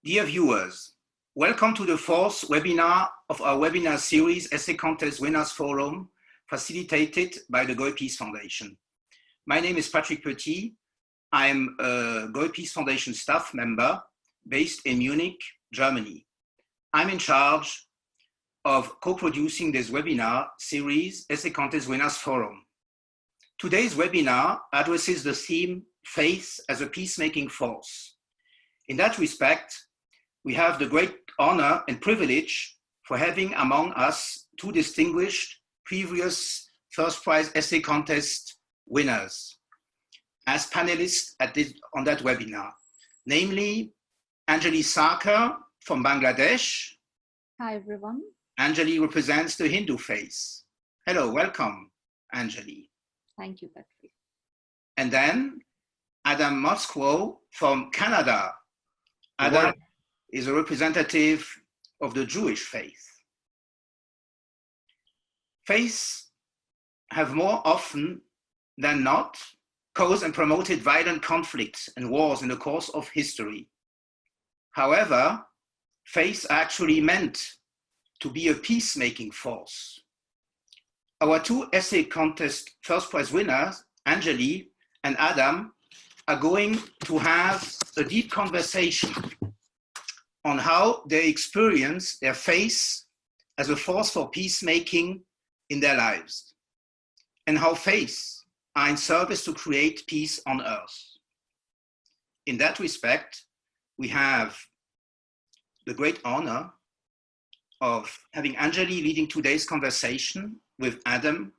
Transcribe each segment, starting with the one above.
Dear viewers, welcome to the fourth webinar of our webinar series Essay Contest Winners Forum, facilitated by the Goi Peace Foundation. My name is Patrick Petit. I'm a Goi Peace Foundation staff member based in Munich, Germany. I'm in charge of co-producing this webinar series Essay Contest Winners Forum. Today's webinar addresses the theme Faith as a Peacemaking Force. In that respect, we have the great honor and privilege for having among us two distinguished previous first prize essay contest winners as panelists on that webinar, namely Anjali Sarker from Bangladesh. Hi, everyone. Anjali represents the Hindu faith. Hello, welcome, Anjali. Thank you, Patrick. And then Adam Moscoe from Canada. Adam is a representative of the Jewish faith. Faiths have more often than not caused and promoted violent conflicts and wars in the course of history. However, faiths are actually meant to be a peacemaking force. Our two essay contest first prize winners, Anjali and Adam, are going to have a deep conversation on how they experience their faith as a force for peacemaking in their lives, and how faiths are in service to create peace on earth. In that respect, we have the great honor of having Anjali leading today's conversation with Adam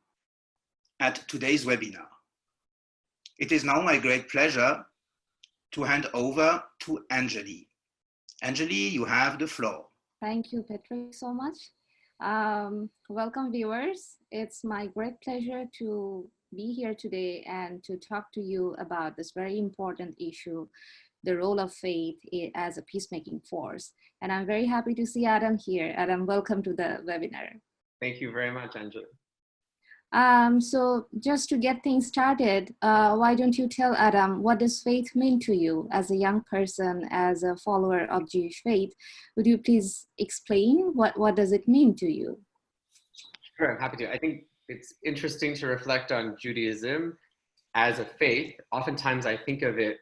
at today's webinar. It is now my great pleasure to hand over to Anjali. Anjali, you have the floor. Thank you, Patrick, so much. Welcome, viewers. It's my great pleasure to be here today and to talk to you about this very important issue, the role of faith as a peacemaking force. And I'm very happy to see Adam here. Adam, welcome to the webinar. Thank you very much, Anjali. So just to get things started, why don't you tell Adam, what does faith mean to you as a young person, as a follower of Jewish faith? Would you please explain what does it mean to you? Sure, I'm happy to. I think it's interesting to reflect on Judaism as a faith. Oftentimes I think of it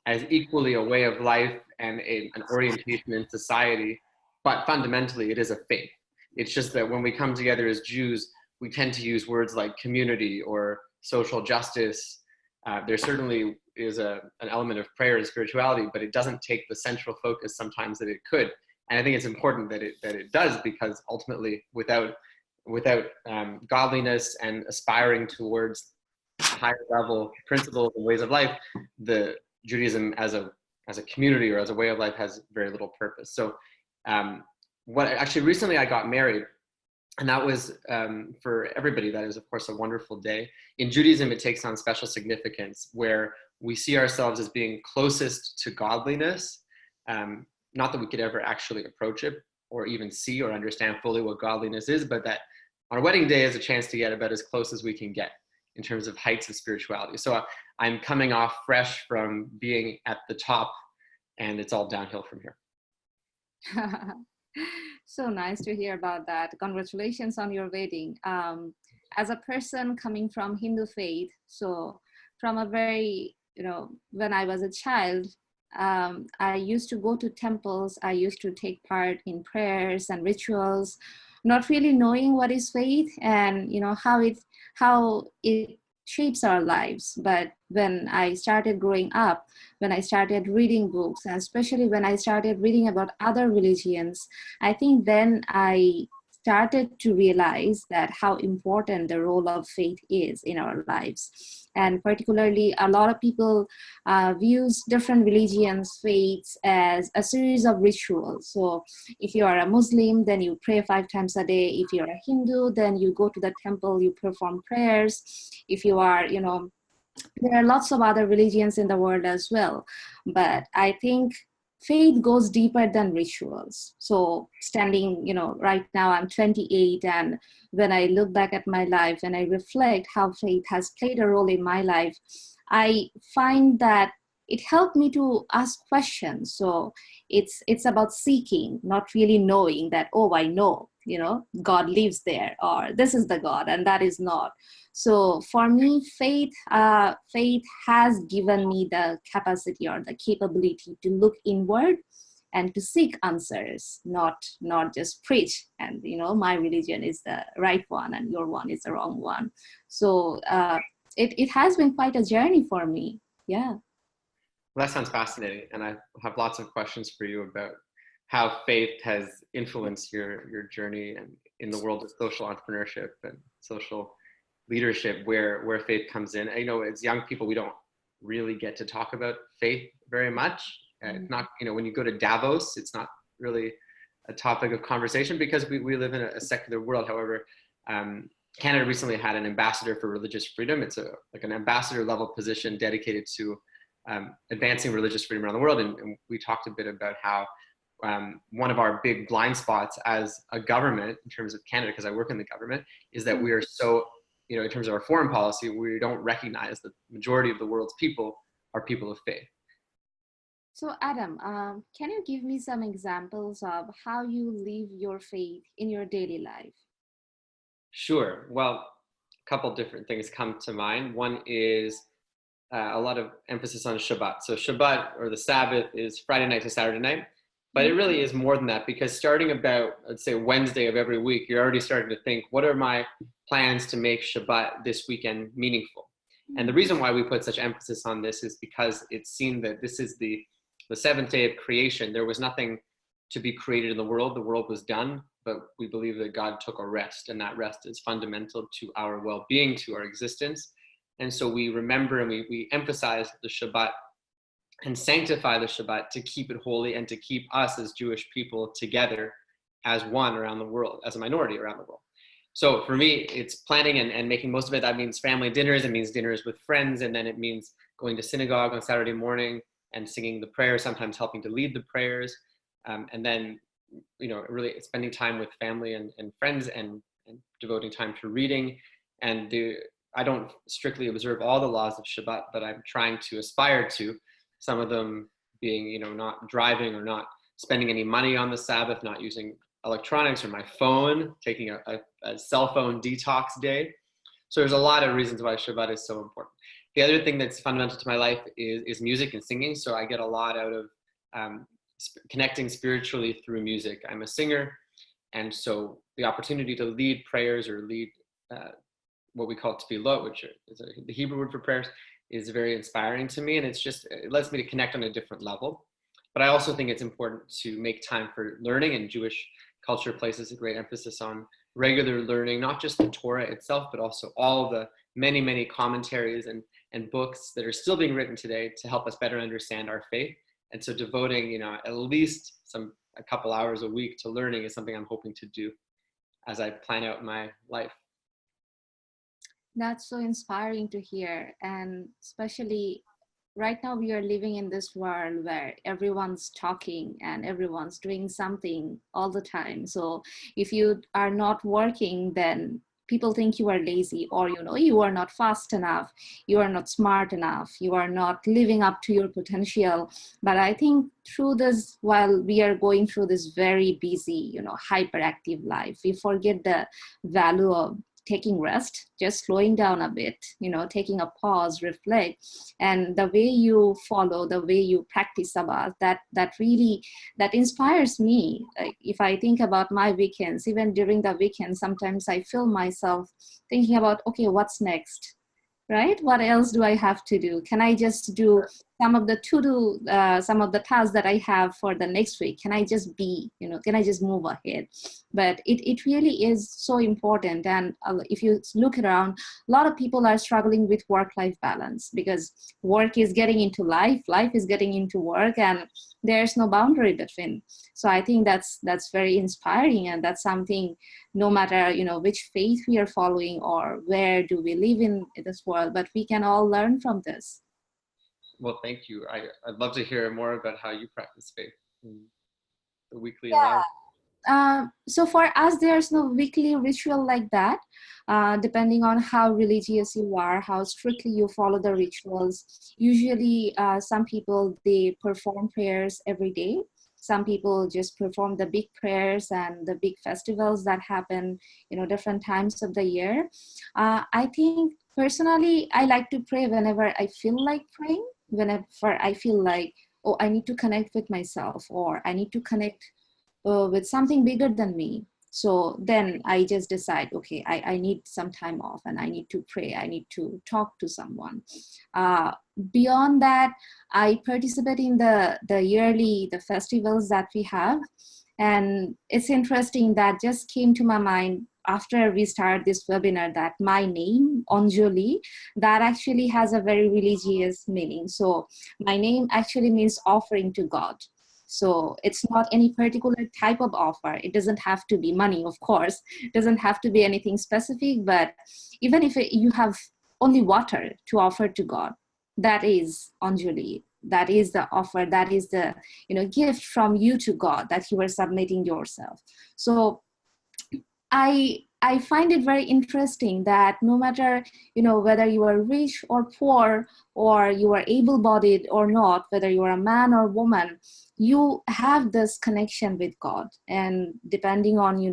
as equally a way of life and an orientation in society, but fundamentally it is a faith. It's just that when we come together as Jews, we tend to use words like community or social justice. There certainly is an element of prayer and spirituality, but it doesn't take the central focus sometimes that it could. And I think it's important that it does, because ultimately without godliness and aspiring towards higher level principles and ways of life, the Judaism as a community or as a way of life has very little purpose. So recently I got married. And that was, for everybody, that is, of course, a wonderful day. In Judaism, it takes on special significance where we see ourselves as being closest to godliness. Not that we could ever actually approach it or even see or understand fully what godliness is, but that our wedding day is a chance to get about as close as we can get in terms of heights of spirituality. So I'm coming off fresh from being at the top, and it's all downhill from here. So nice to hear about that. Congratulations on your wedding. As a person coming from Hindu faith, so from a very, when I was a child, I used to go to temples. I used to take part in prayers and rituals, not really knowing what is faith and how it shapes our lives. But when I started growing up, when I started reading books, and especially when I started reading about other religions, I think then I started to realize that how important the role of faith is in our lives. And particularly, a lot of people views different religions, faiths, as a series of rituals. So if you are a Muslim, then you pray 5 times a day. If you're a Hindu, then you go to the temple, you perform prayers. If you are, there are lots of other religions in the world as well. But I think faith goes deeper than rituals. So standing, right now I'm 28, and when I look back at my life and I reflect how faith has played a role in my life, I find that it helped me to ask questions. So it's about seeking, not really knowing that, oh, I know, God lives there, or this is the God and that is not. So for me, faith has given me the capacity or the capability to look inward and to seek answers, not just preach. And my religion is the right one and your one is the wrong one. So it has been quite a journey for me. Yeah. Well, that sounds fascinating, and I have lots of questions for you about how faith has influenced your journey and in the world of social entrepreneurship and social leadership, where faith comes in. I know as young people, we don't really get to talk about faith very much. It's not, when you go to Davos, it's not really a topic of conversation because we live in a secular world. However, Canada recently had an ambassador for religious freedom. It's like an ambassador level position dedicated to advancing religious freedom around the world. And we talked a bit about how one of our big blind spots as a government in terms of Canada, because I work in the government, is that we are so, in terms of our foreign policy, we don't recognize that the majority of the world's people are people of faith. So Adam, can you give me some examples of how you live your faith in your daily life? Sure. Well, a couple different things come to mind. One is a lot of emphasis on Shabbat. So Shabbat, or the Sabbath, is Friday night to Saturday night. But it really is more than that, because starting about, let's say, Wednesday of every week, you're already starting to think, what are my plans to make Shabbat this weekend meaningful? And the reason why we put such emphasis on this is because it's seen that this is the seventh day of creation. There was nothing to be created in the world. The world was done, but we believe that God took a rest, and that rest is fundamental to our well-being, to our existence. And so we remember and we emphasize the Shabbat and sanctify the Shabbat to keep it holy and to keep us as Jewish people together as one around the world, as a minority around the world. So for me, it's planning and making most of it. That means family dinners, it means dinners with friends, and then it means going to synagogue on Saturday morning and singing the prayers, sometimes helping to lead the prayers, and then really spending time with family and friends and devoting time to reading. And I don't strictly observe all the laws of Shabbat, but I'm trying to aspire to. Some of them being, not driving or not spending any money on the Sabbath, not using electronics or my phone, taking a cell phone detox day. So there's a lot of reasons why Shabbat is so important. The other thing that's fundamental to my life is music and singing. So I get a lot out of connecting spiritually through music. I'm a singer, and so the opportunity to lead prayers or lead what we call tefillot, which is the Hebrew word for prayers, is very inspiring to me, and it lets me to connect on a different level. But I also think it's important to make time for learning, and Jewish culture places a great emphasis on regular learning, not just the Torah itself, but also all the many, many commentaries and books that are still being written today to help us better understand our faith. And so devoting, at least a couple hours a week to learning is something I'm hoping to do as I plan out my life. That's so inspiring to hear. And especially right now, we are living in this world where everyone's talking and everyone's doing something all the time. So if you are not working, then people think you are lazy, or you are not fast enough, you are not smart enough, you are not living up to your potential. But I think through this, while we are going through this very busy, hyperactive life, we forget the value of taking rest, just slowing down a bit, taking a pause, reflect. And the way you follow, the way you practice Sabbath, that inspires me. Like, if I think about my weekends, even during the weekend, sometimes I feel myself thinking about, okay, what's next? Right? What else do I have to do? Can I just do some of the some of the tasks that I have for the next week? Can I just can I just move ahead? But it really is so important. And if you look around, a lot of people are struggling with work-life balance, because work is getting into life, life is getting into work, and there's no boundary between. So I think that's very inspiring, and that's something, no matter which faith we are following or where do we live in this world, but we can all learn from this. Well, thank you. I'd love to hear more about how you practice faith in the weekly Yeah. life. So for us, there's no weekly ritual like that. Depending on how religious you are, how strictly you follow the rituals. Usually, some people, they perform prayers every day. Some people just perform the big prayers and the big festivals that happen, different times of the year. I think personally, I like to pray whenever I feel like praying, whenever I feel like, oh, I need to connect with myself, or I need to connect with something bigger than me. So then I just decide, okay, I need some time off and I need to pray. I need to talk to someone. Beyond that, I participate in the festivals that we have. And it's interesting that just came to my mind after we started this webinar that my name, Anjali, that actually has a very religious meaning. So my name actually means offering to God. So it's not any particular type of offer. It doesn't have to be money, of course. It doesn't have to be anything specific, but even if you have only water to offer to God, that is Anjali. That is the offer. That is the gift from you to God that you are submitting yourself. So I find it very interesting that no matter, whether you are rich or poor, or you are able-bodied or not, whether you are a man or woman, you have this connection with God. And depending on,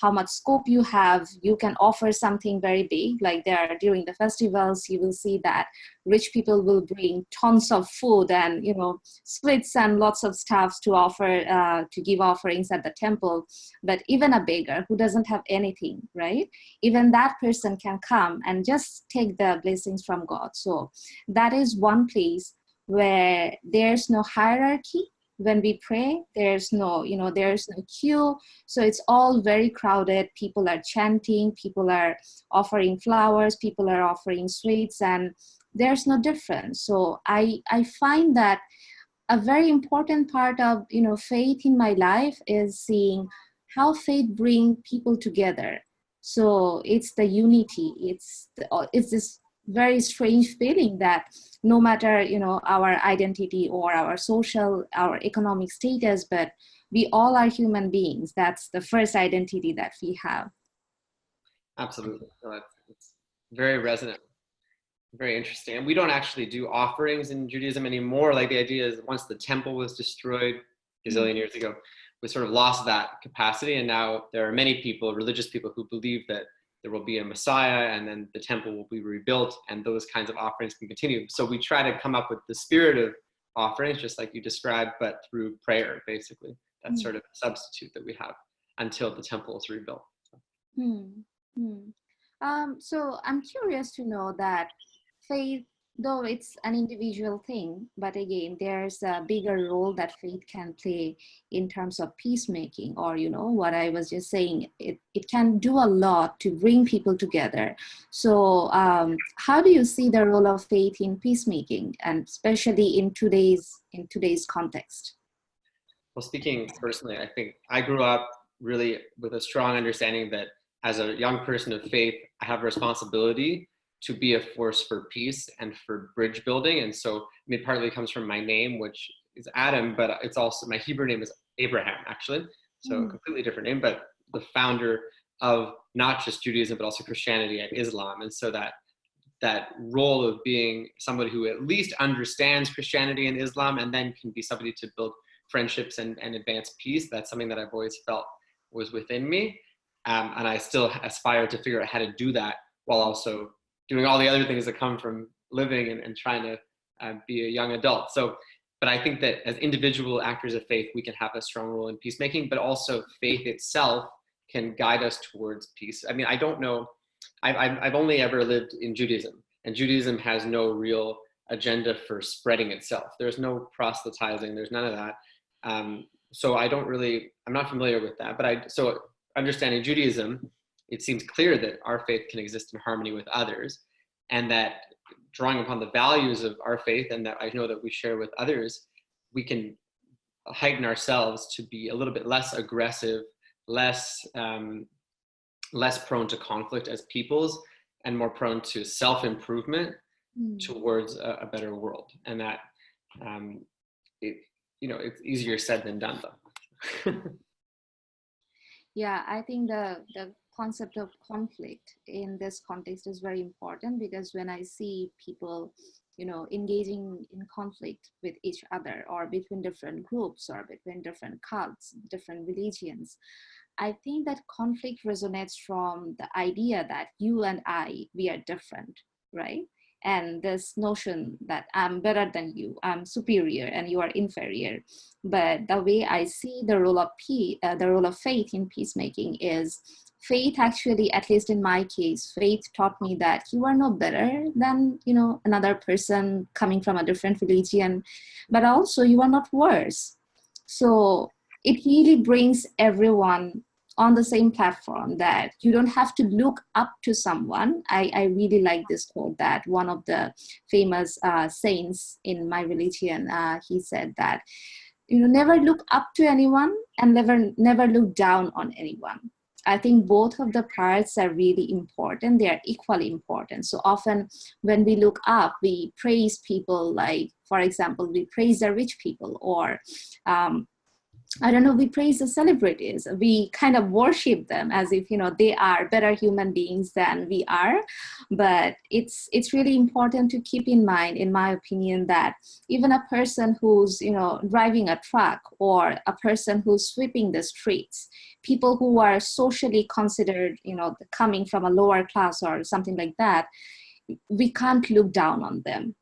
how much scope you have, you can offer something very big. Like during the festivals, you will see that rich people will bring tons of food and, sweets and lots of stuff to offer, to give offerings at the temple. But even a beggar who doesn't have anything, right? Even that person can come and just take the blessings from God. So that is one place where there's no hierarchy. When we pray, there's no queue. So it's all very crowded. People are chanting, people are offering flowers, people are offering sweets, and there's no difference. So I find that a very important part of faith in my life is seeing how faith bring people together. So it's the unity. It's this very strange feeling that no matter our identity or our economic status, but we all are human beings. That's the first identity that we have. Absolutely. No, it's very resonant, very interesting. And we don't actually do offerings in Judaism anymore. Like the idea is once the temple was destroyed a zillion years ago, we sort of lost that capacity. And now there are many people, religious people, who believe that there will be a Messiah and then the temple will be rebuilt and those kinds of offerings can continue. So we try to come up with the spirit of offerings, just like you described, but through prayer, basically. That's sort of a substitute that we have until the temple is rebuilt. So I'm curious to know that faith, though it's an individual thing, but again, there's a bigger role that faith can play in terms of peacemaking, or, what I was just saying, it can do a lot to bring people together. So how do you see the role of faith in peacemaking, and especially in today's context? Well, speaking personally, I think I grew up really with a strong understanding that as a young person of faith, I have a responsibility to be a force for peace and for bridge building. And so, partly comes from my name, which is Adam, but it's also, my Hebrew name is Abraham, actually. So a completely different name, but the founder of not just Judaism, but also Christianity and Islam. And so that role of being somebody who at least understands Christianity and Islam and then can be somebody to build friendships and advance peace, that's something that I've always felt was within me. And I still aspire to figure out how to do that while also doing all the other things that come from living and trying to be a young adult. So, but I think that as individual actors of faith, we can have a strong role in peacemaking, but also faith itself can guide us towards peace. I don't know, I've only ever lived in Judaism, and Judaism has no real agenda for spreading itself. There's no proselytizing, there's none of that. So I'm not familiar with that, so understanding Judaism, it seems clear that our faith can exist in harmony with others, and that drawing upon the values of our faith and that I know that we share with others, we can heighten ourselves to be a little bit less aggressive, less prone to conflict as peoples, and more prone to self-improvement towards a better world. And that it's easier said than done, though. Yeah, I think the concept of conflict in this context is very important, because when I see people, engaging in conflict with each other, or between different groups, or between different cults, different religions, I think that conflict resonates from the idea that you and I, we are different, right? And this notion that I'm better than you, I'm superior and you are inferior. But the way I see the role of the role of faith in peacemaking is, faith actually, at least in my case, faith taught me that you are no better than, another person coming from a different religion, but also you are not worse. So it really brings everyone on the same platform, that you don't have to look up to someone. I really like this quote that one of the famous saints in my religion, he said that, never look up to anyone and never look down on anyone. I think both of the parts are really important. They are equally important. So often when we look up, we praise people, like, for example, we praise the rich people, or I don't know, we praise the celebrities. We kind of worship them as if, they are better human beings than we are. But it's really important to keep in mind, in my opinion, that even a person who's, driving a truck, or a person who's sweeping the streets, people who are socially considered, coming from a lower class or something like that, we can't look down on them.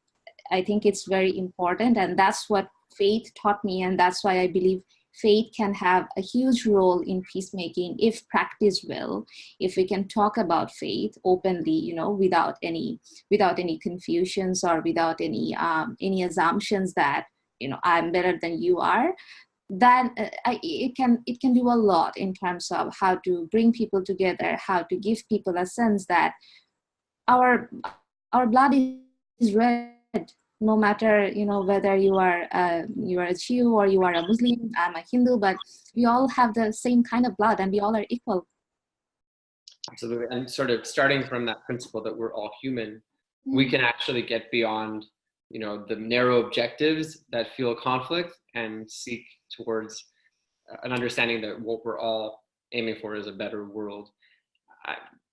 I think it's very important. And that's what faith taught me. And that's why I believe faith can have a huge role in peacemaking if practiced well. If we can talk about faith openly, without any confusions, or without any assumptions that, I'm better than you are, then it can do a lot in terms of how to bring people together, how to give people a sense that our blood is red, no matter, whether you are a Jew or you are a Muslim. I'm a Hindu, but we all have the same kind of blood and we all are equal. Absolutely. And sort of starting from that principle that we're all human, we can actually get beyond, the narrow objectives that fuel conflict, and seek towards an understanding that what we're all aiming for is a better world.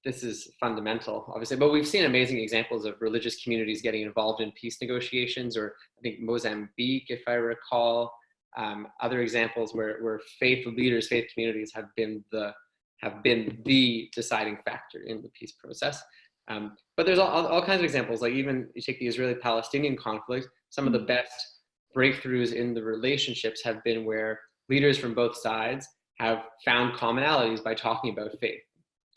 This is fundamental, obviously, but we've seen amazing examples of religious communities getting involved in peace negotiations, or I think Mozambique, if I recall, other examples where faith leaders, faith communities have been the deciding factor in the peace process. But there's all kinds of examples, like even you take the Israeli-Palestinian conflict, some of the best breakthroughs in the relationships have been where leaders from both sides have found commonalities by talking about faith.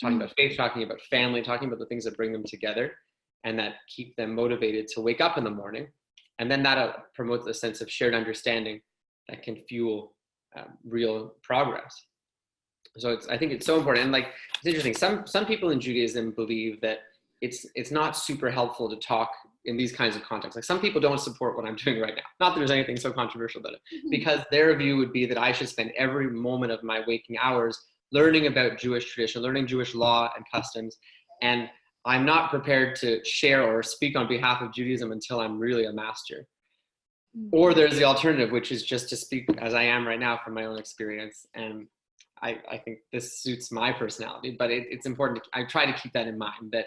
Talking about faith, talking about family, talking about the things that bring them together and that keep them motivated to wake up in the morning. And then that promotes a sense of shared understanding that can fuel real progress. So I think it's so important. And like, it's interesting. Some people in Judaism believe that it's not super helpful to talk in these kinds of contexts. Like, some people don't support what I'm doing right now. Not that there's anything so controversial about it, because their view would be that I should spend every moment of my waking hours learning about Jewish tradition, learning Jewish law and customs. And I'm not prepared to share or speak on behalf of Judaism until I'm really a master. Or there's the alternative, which is just to speak as I am right now from my own experience. And I think this suits my personality, but it's important. I try to keep that in mind, that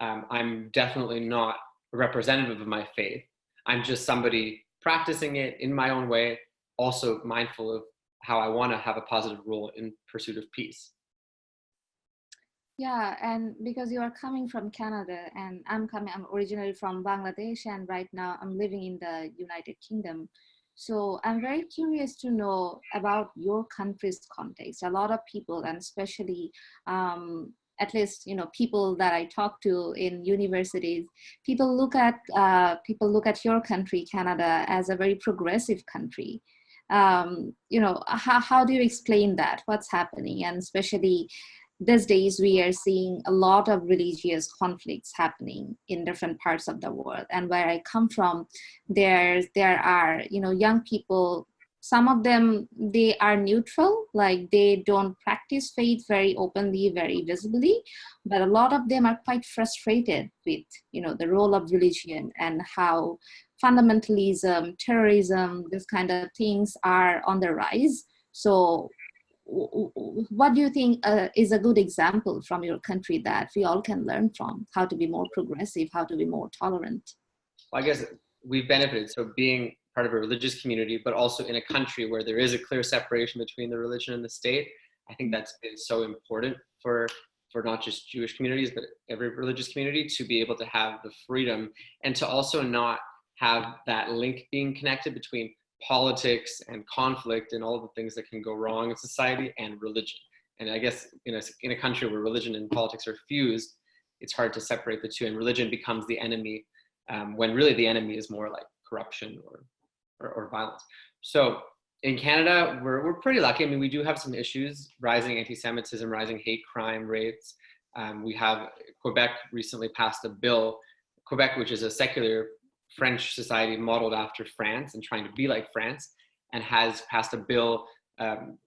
I'm definitely not a representative of my faith. I'm just somebody practicing it in my own way, also mindful of how I want to have a positive role in pursuit of peace. Yeah, and because you are coming from Canada and I'm originally from Bangladesh, and right now I'm living in the United Kingdom. So I'm very curious to know about your country's context. A lot of people, and especially at least people that I talk to in universities, people look at your country, Canada, as a very progressive country. How do you explain that? What's happening? And especially these days, we are seeing a lot of religious conflicts happening in different parts of the world. And where I come from, there are, young people, some of them, they are neutral, like they don't practice faith very openly, very visibly, but a lot of them are quite frustrated with, the role of religion and how fundamentalism, terrorism, this kind of things are on the rise. So what do you think is a good example from your country that we all can learn from? How to be more progressive, how to be more tolerant? Well, I guess we've benefited. So being part of a religious community, but also in a country where there is a clear separation between the religion and the state, I think that's been so important for not just Jewish communities, but every religious community to be able to have the freedom and to also not have that link being connected between politics and conflict and all the things that can go wrong in society and religion. And I guess in a country where religion and politics are fused, it's hard to separate the two, and religion becomes the enemy when really the enemy is more like corruption or violence. So in Canada, we're pretty lucky. I mean, we do have some issues: rising anti-Semitism, rising hate crime rates. We have Quebec recently passed a bill. Quebec, which is a secular French society modeled after France and trying to be like France, and has passed a bill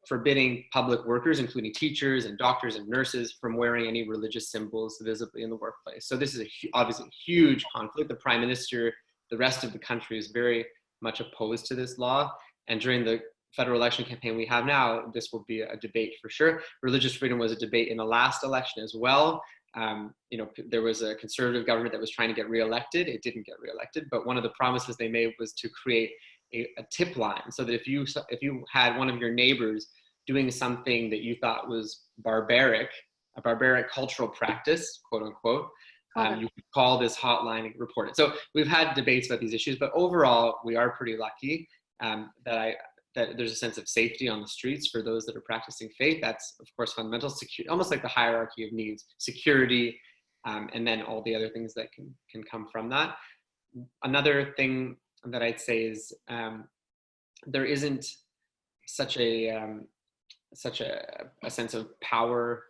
forbidding public workers, including teachers and doctors and nurses, from wearing any religious symbols visibly in the workplace. So this is obviously a huge conflict. The Prime Minister, the rest of the country is very much opposed to this law. And during the federal election campaign we have now, this will be a debate for sure. Religious freedom was a debate in the last election as well. There was a conservative government that was trying to get reelected. It didn't get reelected, but one of the promises they made was to create a tip line, so that if you had one of your neighbors doing something that you thought was barbaric, a barbaric cultural practice, quote unquote, you could call this hotline and report it. So we've had debates about these issues, but overall we are pretty lucky that there's a sense of safety on the streets for those that are practicing faith. That's of course fundamental, almost like the hierarchy of needs: security, and then all the other things that can come from that. Another thing that I'd say is there isn't such a sense of power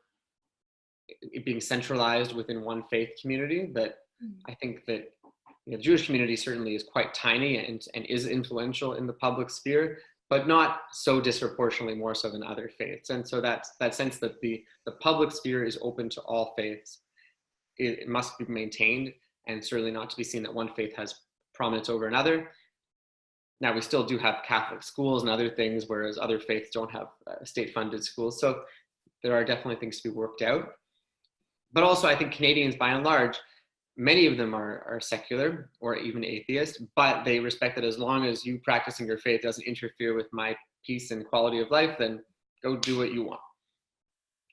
being centralized within one faith community. But I think that the Jewish community certainly is quite tiny and is influential in the public sphere, but not so disproportionately more so than other faiths. And so that sense that the public sphere is open to all faiths, it must be maintained, and certainly not to be seen that one faith has prominence over another. Now, we still do have Catholic schools and other things, whereas other faiths don't have state-funded schools. So there are definitely things to be worked out. But also, I think Canadians, by and large, many of them are secular or even atheist, but they respect that as long as you practicing your faith doesn't interfere with my peace and quality of life, then go do what you want.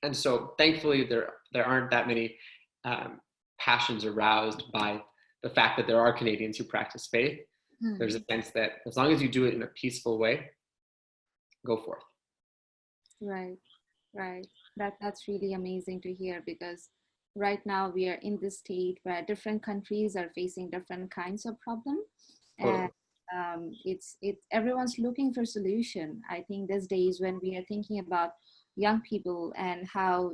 And so thankfully, there aren't that many passions aroused by the fact that there are Canadians who practice faith. There's a sense that as long as you do it in a peaceful way, go forth. Right. That's really amazing to hear, because right now we are in this state where different countries are facing different kinds of problems, and everyone's looking for solution. I think these days when we are thinking about young people and how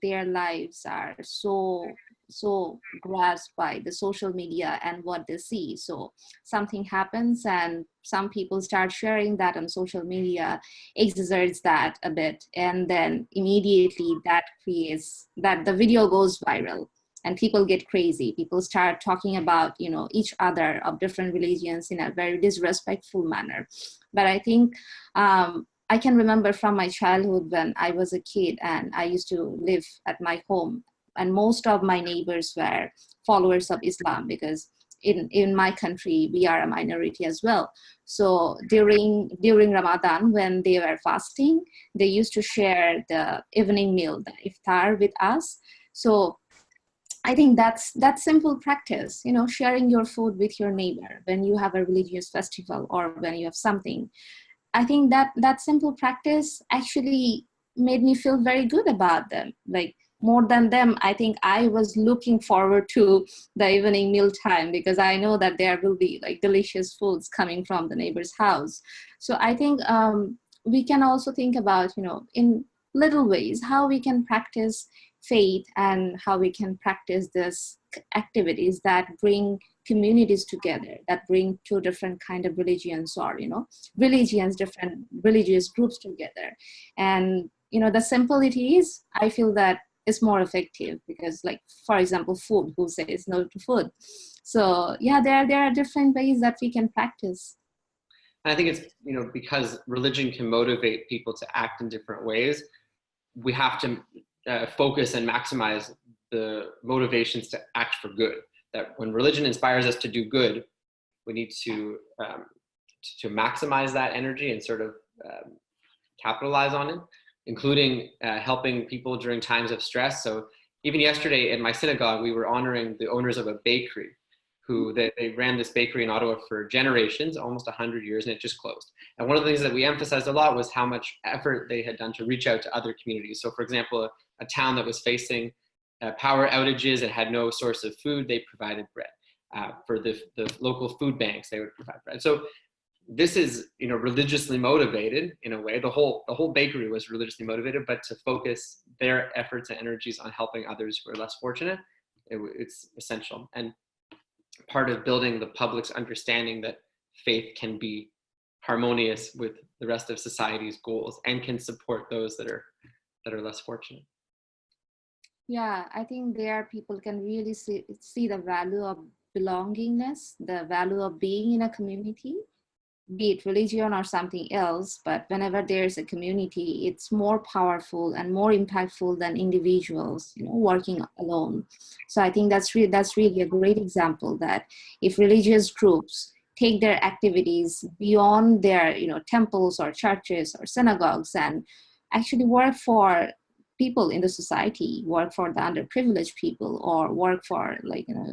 their lives are so grasped by the social media and what they see. So something happens and some people start sharing that on social media, exerts that a bit, and then immediately that creates that the video goes viral and people get crazy. People start talking about each other of different religions in a very disrespectful manner. But I think I can remember from my childhood when I was a kid and I used to live at my home, and most of my neighbors were followers of Islam, because in my country, we are a minority as well. So during Ramadan, when they were fasting, they used to share the evening meal, the iftar, with us. So I think that's simple practice, sharing your food with your neighbor when you have a religious festival or when you have something. I think that simple practice actually made me feel very good about them. Like, more than them, I think I was looking forward to the evening meal time, because I know that there will be like delicious foods coming from the neighbor's house. So I think we can also think about, in little ways, how we can practice faith and how we can practice this activities that bring communities together, that bring two different kind of religions or, different religious groups together. And, the simple it is, I feel that is more effective, because, like, for example, food, who says no to food? So yeah, there are different ways that we can practice. And I think it's, because religion can motivate people to act in different ways, we have to focus and maximize the motivations to act for good. That when religion inspires us to do good, we need to maximize that energy and sort of capitalize on it, including helping people during times of stress. So even yesterday in my synagogue, we were honoring the owners of a bakery who they ran this bakery in Ottawa for generations, almost 100 years, and it just closed. And one of the things that we emphasized a lot was how much effort they had done to reach out to other communities. So for example, a town that was facing power outages and had no source of food, they provided bread. For the local food banks, they would provide bread. So this is, religiously motivated in a way. The whole bakery was religiously motivated, but to focus their efforts and energies on helping others who are less fortunate, it's essential. And part of building the public's understanding that faith can be harmonious with the rest of society's goals and can support those that are less fortunate. Yeah, I think there people can really see the value of belongingness, the value of being in a community, be it religion or something else. But whenever there's a community, it's more powerful and more impactful than individuals, working alone. So I think that's really a great example that if religious groups take their activities beyond their, temples or churches or synagogues and actually work for people in the society, work for the underprivileged people, or work for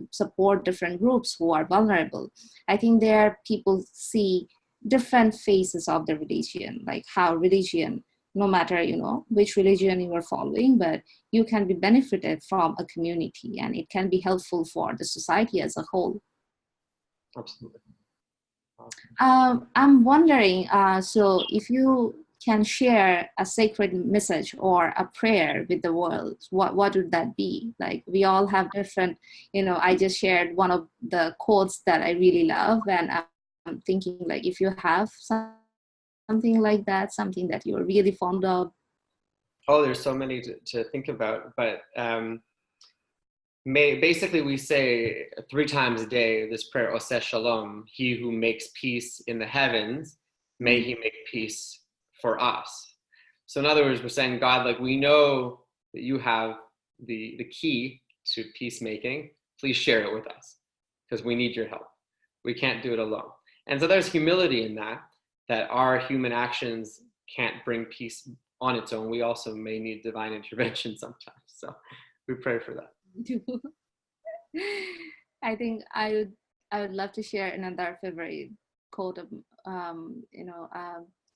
support different groups who are vulnerable. I think there people see different phases of the religion, like how religion, no matter which religion you are following, but you can be benefited from a community and it can be helpful for the society as a whole. Absolutely. I'm wondering, so if you can share a sacred message or a prayer with the world, what would that be? Like, we all have different, I just shared one of the quotes that I really love, and I'm thinking, like, if you have something like that, something that you're really fond of. Oh, there's so many to think about, but basically we say 3 times a day this prayer, Oseh Shalom, he who makes peace in the heavens, may he make peace for us. So in other words, we're saying, God, like, we know that you have the key to peacemaking. Please share it with us because we need your help. We can't do it alone. And so there's humility in that our human actions can't bring peace on its own. We also may need divine intervention sometimes. So we pray for that. I think I would love to share another favorite quote of,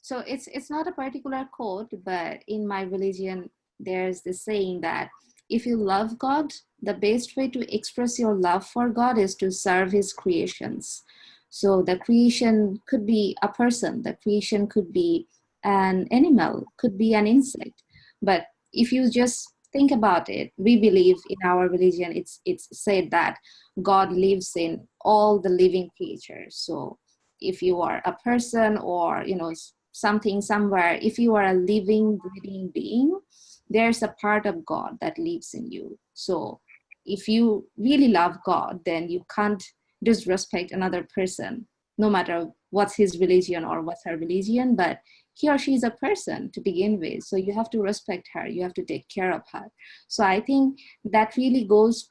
so it's not a particular quote, but in my religion, there's this saying that if you love God, the best way to express your love for God is to serve his creations. So the creation could be a person, the creation could be an animal, could be an insect. But if you just think about it, we believe in our religion, it's said that God lives in all the living creatures. So if you are a person or, something somewhere, if you are a living, breathing being, there's a part of God that lives in you. So if you really love God, then you can't disrespect another person, no matter what's his religion or what's her religion, but he or she is a person to begin with. So you have to respect her, you have to take care of her. So I think that really goes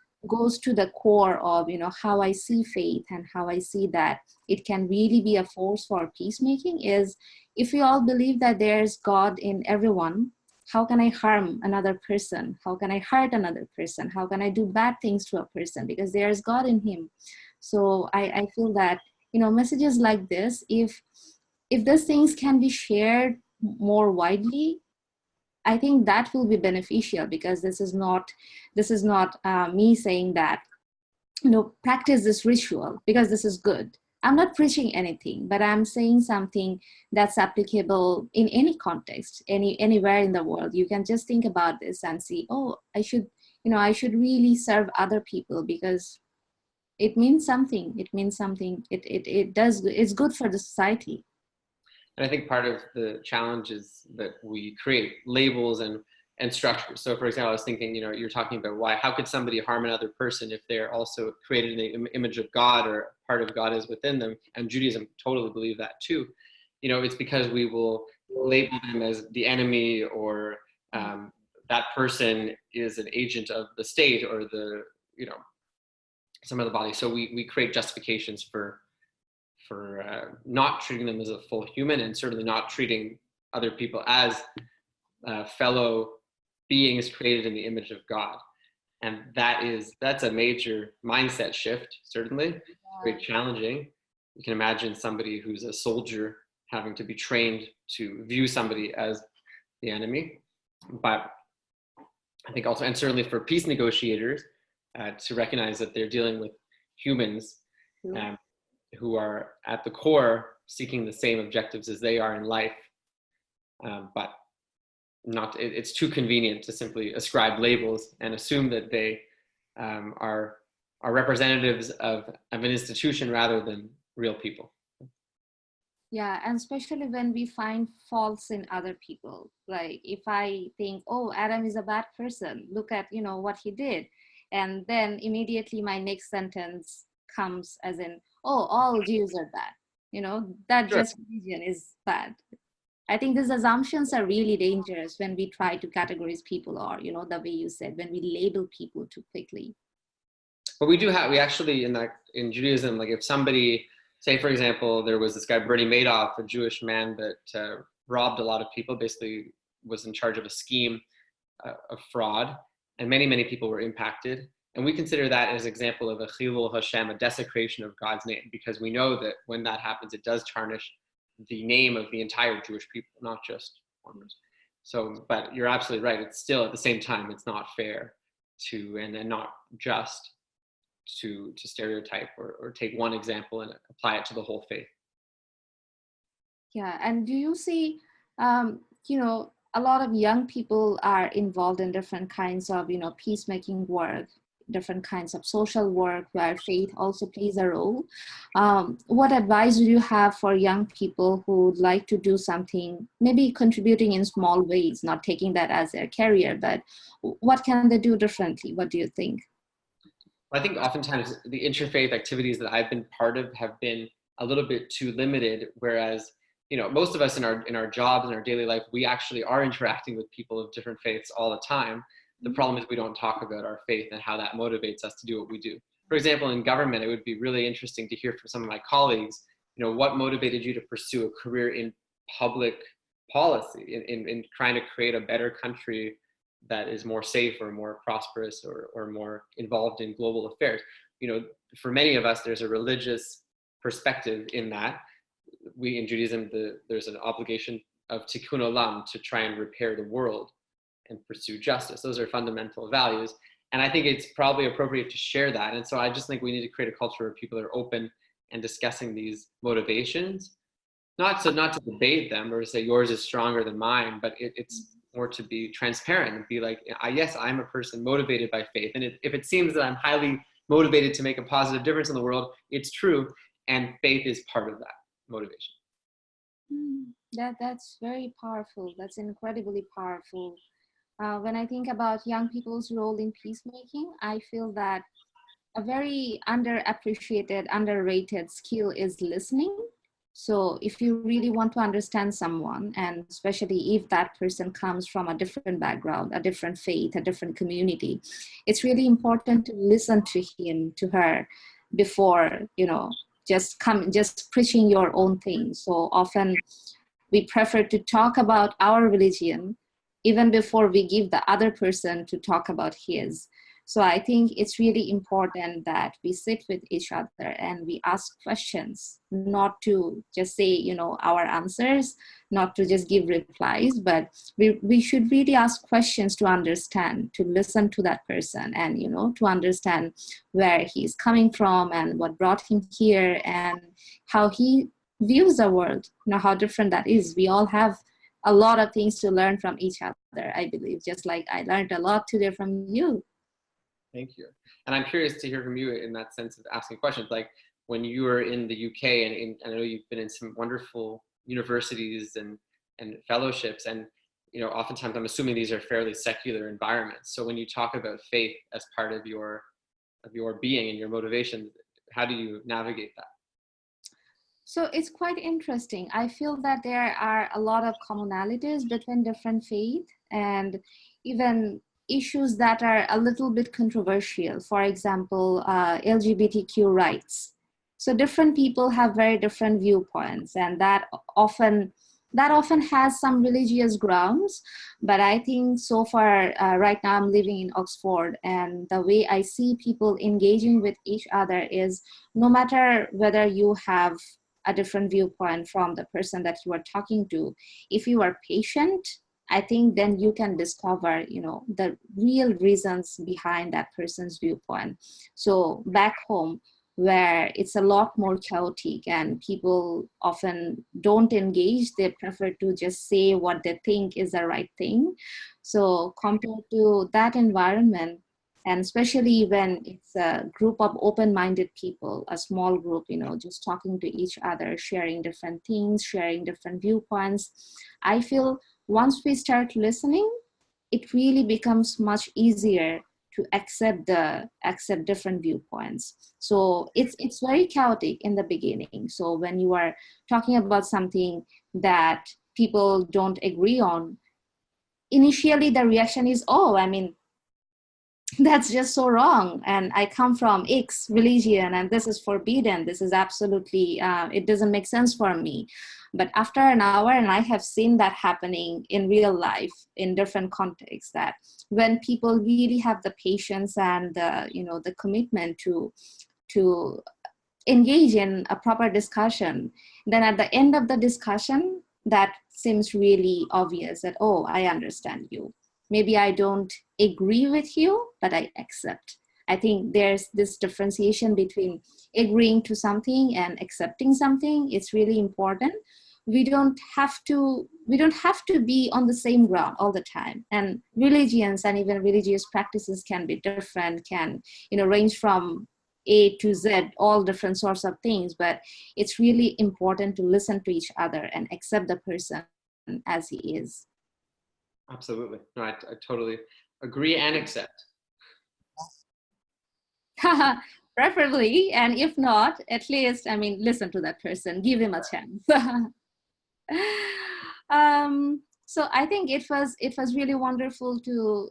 to the core of, how I see faith and how I see that it can really be a force for peacemaking is, if we all believe that there's God in everyone, how can I harm another person? How can I hurt another person? How can I do bad things to a person? Because there's God in him. So I feel that, messages like this, if these things can be shared more widely, I think that will be beneficial, because this is not me saying that, practice this ritual because this is good. I'm not preaching anything, but I'm saying something that's applicable in any context, anywhere in the world. You can just think about this and see, oh, I should really serve other people because it means something. It means something. It's good for the society. And I think part of the challenge is that we create labels and structures. So for example, I was thinking, you're talking about how could somebody harm another person if they're also created in the image of God, or part of God is within them. And Judaism totally believe that too. it's because we will label them as the enemy, or that person is an agent of the state or the, some of the body. So we create justifications for not treating them as a full human, and certainly not treating other people as fellow beings created in the image of God. And that's a major mindset shift, certainly. Very challenging. You can imagine somebody who's a soldier having to be trained to view somebody as the enemy. But I think also, and certainly for peace negotiators, to recognize that they're dealing with humans who are at the core seeking the same objectives as they are in life. But it's too convenient to simply ascribe labels and assume that they are representatives of an institution rather than real people. Yeah, and especially when we find faults in other people. Like if I think, oh, Adam is a bad person, look at, what he did. And then immediately my next sentence comes as in, oh, all Jews are bad. That Sure. just religion is bad. I think these assumptions are really dangerous when we try to categorize people, or, the way you said, when we label people too quickly. But we actually, in Judaism, like if somebody, say for example, there was this guy, Bernie Madoff, a Jewish man that robbed a lot of people, basically was in charge of a scheme of fraud, and many, many people were impacted. And we consider that as an example of a chilul Hashem, a desecration of God's name, because we know that when that happens, it does tarnish the name of the entire Jewish people, not just foreigners. So, but you're absolutely right. It's still, at the same time, it's not fair and not just to stereotype or take one example and apply it to the whole faith. Yeah, and do you see, a lot of young people are involved in different kinds of, peacemaking work, different kinds of social work where faith also plays a role. What advice do you have for young people who would like to do something, maybe contributing in small ways, not taking that as their career, but what can they do differently? What do you think? I think oftentimes the interfaith activities that I've been part of have been a little bit too limited, whereas most of us in our jobs, in our daily life, we actually are interacting with people of different faiths all the time. The problem is we don't talk about our faith and how that motivates us to do what we do. For example, in government, it would be really interesting to hear from some of my colleagues, what motivated you to pursue a career in public policy, in trying to create a better country that is more safe or more prosperous or more involved in global affairs. For many of us, there's a religious perspective in that. We in Judaism, there's an obligation of tikkun olam, to try and repair the world and pursue justice. Those are fundamental values. And I think it's probably appropriate to share that. And so I just think we need to create a culture where people are open and discussing these motivations, not to debate them or to say yours is stronger than mine, but it's more to be transparent and be like, yes, I'm a person motivated by faith. And if it seems that I'm highly motivated to make a positive difference in the world, it's true. And faith is part of that motivation. That's very powerful. That's incredibly powerful. When I think about young people's role in peacemaking, I feel that a very underappreciated, underrated skill is listening. So if you really want to understand someone, and especially if that person comes from a different background, a different faith, a different community, it's really important to listen to him, to her, before, just preaching your own thing. So often we prefer to talk about our religion even before we give the other person to talk about his. So I think it's really important that we sit with each other and we ask questions, not to just say, our answers, not to just give replies, but we should really ask questions to understand, to listen to that person and, to understand where he's coming from and what brought him here and how he views the world, how different that is. We all have a lot of things to learn from each other, I believe, just like I learned a lot today from you. Thank you. And I'm curious to hear from you in that sense of asking questions. Like when you were in the UK, and I know you've been in some wonderful universities and fellowships, and oftentimes I'm assuming these are fairly secular environments. So when you talk about faith as part of your being and your motivation, how do you navigate that? So it's quite interesting. I feel that there are a lot of commonalities between different faiths and even issues that are a little bit controversial. For example, LGBTQ rights. So different people have very different viewpoints, and that often has some religious grounds. But I think so far, right now I'm living in Oxford, and the way I see people engaging with each other is no matter whether you have a different viewpoint from the person that you are talking to, if you are patient, I think then you can discover, the real reasons behind that person's viewpoint. So back home, where it's a lot more chaotic and people often don't engage, they prefer to just say what they think is the right thing. So compared to that environment, and especially when it's a group of open-minded people, a small group, just talking to each other, sharing different things, sharing different viewpoints, I feel once we start listening, it really becomes much easier to accept different viewpoints. So it's very chaotic in the beginning. So when you are talking about something that people don't agree on, initially the reaction is, oh, I mean, that's just so wrong, and I come from X religion and this is forbidden, this is absolutely it doesn't make sense for me. But after an hour, and I have seen that happening in real life in different contexts, that when people really have the patience and the commitment to engage in a proper discussion, then at the end of the discussion, that seems really obvious that, oh, I understand you. Maybe I don't agree with you, but I accept. I think there's this differentiation between agreeing to something and accepting something. It's really important. We don't have to be on the same ground all the time. And religions and even religious practices can be different, can range from A to Z, all different sorts of things. But it's really important to listen to each other and accept the person as he is. Absolutely. No, I totally agree and accept. Preferably, and if not, at least, listen to that person, give him a chance. So I think it was really wonderful to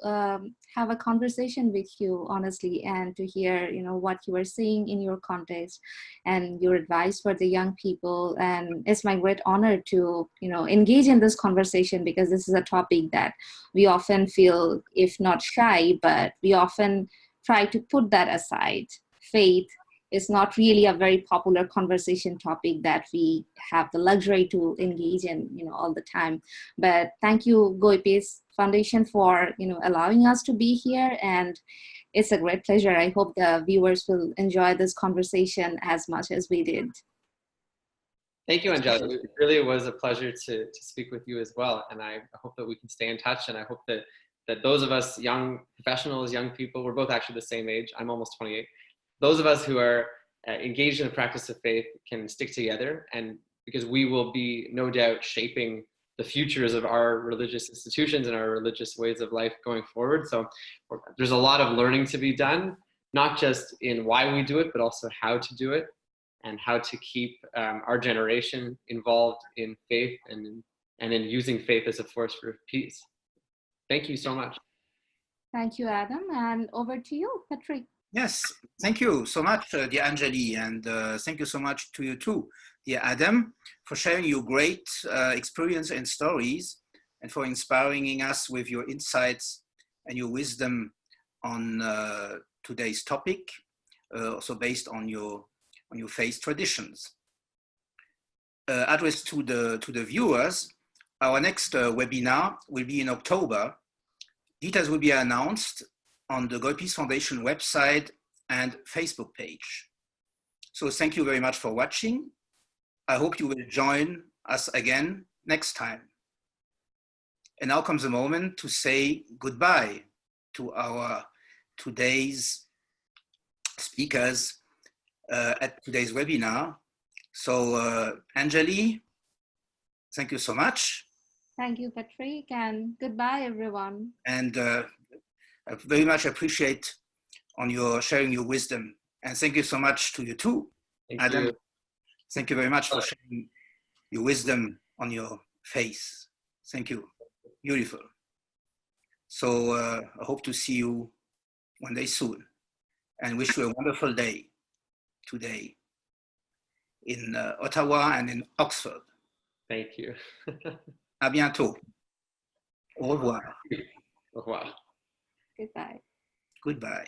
have a conversation with you, honestly, and to hear what you were saying in your context and your advice for the young people. And it's my great honor to engage in this conversation, because this is a topic that we often feel, if not shy, but we often try to put that aside. Faith is not really a very popular conversation topic that we have the luxury to engage in, all the time. But thank you, Goi Peace Foundation, for, allowing us to be here. And it's a great pleasure. I hope the viewers will enjoy this conversation as much as we did. Thank you, Anjali. It really was a pleasure to speak with you as well. And I hope that we can stay in touch. And I hope that those of us young professionals, young people, we're both actually the same age. I'm almost 28. Those of us who are engaged in the practice of faith can stick together, and because we will be no doubt shaping the futures of our religious institutions and our religious ways of life going forward. So there's a lot of learning to be done, not just in why we do it, but also how to do it and how to keep our generation involved in faith and in using faith as a force for peace. Thank you so much. Thank you, Adam. And over to you, Patrick. Yes, thank you so much, dear Anjali, and thank you so much to you too, dear Adam, for sharing your great experience and stories, and for inspiring us with your insights and your wisdom on today's topic, also based on your faith traditions. Addressed to the viewers, our next webinar will be in October. Details will be announced on the Goi Peace Foundation website and Facebook page. So thank you very much for watching. I hope you will join us again next time. And now comes the moment to say goodbye to our today's speakers at today's webinar. So Anjali, thank you so much. Thank you, Patrick, and goodbye, everyone. And I very much appreciate on your sharing your wisdom. And thank you so much to you too, Thank Adam. you. Thank you very much for sharing your wisdom on your face. Thank you. Beautiful. So I hope to see you one day soon and wish you a wonderful day today in Ottawa and in Oxford. Thank you. À bientôt. Au revoir. Au revoir. Goodbye. Goodbye.